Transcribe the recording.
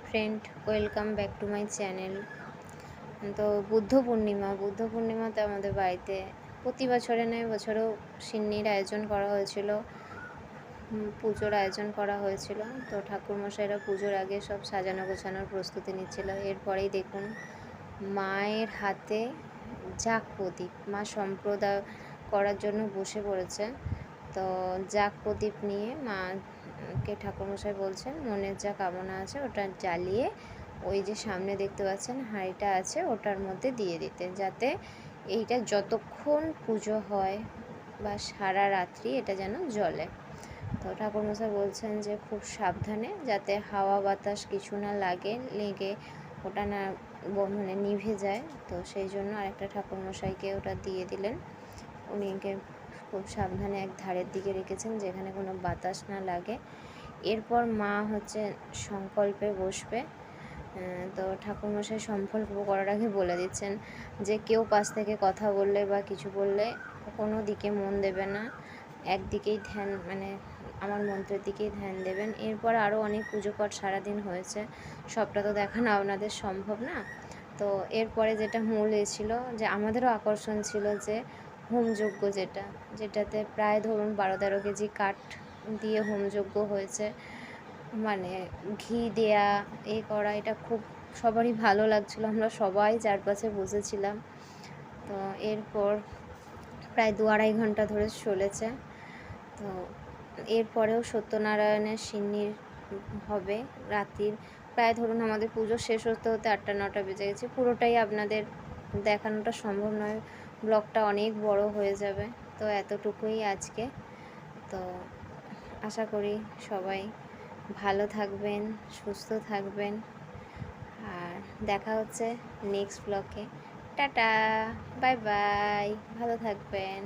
Friend, welcome back to my channel. তো বুদ্ধ পূর্ণিমাতে আমাদের বাড়িতে প্রতি বছরে নয় বছরেও সিন্নির আয়োজন করা হয়েছিল, পুজোর আয়োজন করা হয়েছিল। তো ঠাকুরমশাইরা পুজোর আগে সব সাজানো গোছানোর প্রস্তুতি নিচ্ছিল। এরপরেই দেখুন মায়ের হাতে জাগ প্রদীপ, মা সম্প্রদায় করার জন্য বসে পড়েছে। তো জাগ প্রদীপ নিয়ে মাকে ঠাকুরমশাই বলছেন মনের যা কামনা আছে ওটা জ্বালিয়ে ওই যে সামনে দেখতে পাচ্ছেন হাঁড়িটা আছে ওটার মধ্যে দিয়ে দিতে, যাতে এইটা যতক্ষণ পুজো হয় বা সারা রাত্রি এটা যেন জ্বলে। তো ঠাকুরমশাই বলছেন যে খুব সাবধানে, যাতে হাওয়া বাতাস কিছু না লেগে ওটা না মানে নিভে যায়। তো সেই জন্য আরেকটা ঠাকুরমশাইকে ওটা দিয়ে দিলেন। উনিকে খুব সাবধানে এক ধারের দিকে রেখেছেন যেখানে কোনো বাতাস না লাগে। এরপর মা সংকল্পে বসবে। তো ঠাকুরমশাই সংকল্প করার আগে বলে দিচ্ছেন যে কেউ পাশ থেকে কথা বললে বা কিছু বললে কোনো দিকে মন দেবে না, একদিকেই ধ্যান, মানে আমার মন্ত্রের দিকেই ধ্যান দেবেন। এরপর আরও অনেক পুজো পাঠ সারাদিন হয়েছে, সবটা তো দেখানো আপনাদের সম্ভব না। তো এরপরে যেটা মূল ছিল যে আমাদেরও আকর্ষণ ছিল যে হোমযজ্ঞ, যেটাতে প্রায় ধরুন 12-13 কেজি কাঠ দিয়ে হোমযজ্ঞ হয়েছে, মানে ঘি দেয়া করা, এটা খুব সবারই ভালো লাগছিলো। আমরা সবাই চারপাশে বসেছিলাম। তো এরপর প্রায় 2-2.5 ঘন্টা ধরে চলেছে। তো এরপরেও সত্যনারায়ণের সিন্নির হবে রাত্রির, প্রায় ধরুন আমাদের পুজো শেষ হতে হতে 8-9টা বেজে গেছে। পুরোটাই আপনাদের দেখানোটা সম্ভব নয়, ব্লগটা অনেক বড় হয়ে যাবে। তো এতটুকুই আজকে। তো আশা করি সবাই ভালো থাকবেন, সুস্থ থাকবেন, আর দেখা হচ্ছে নেক্সট ব্লগে। টাটা, বাই বাই, ভালো থাকবেন।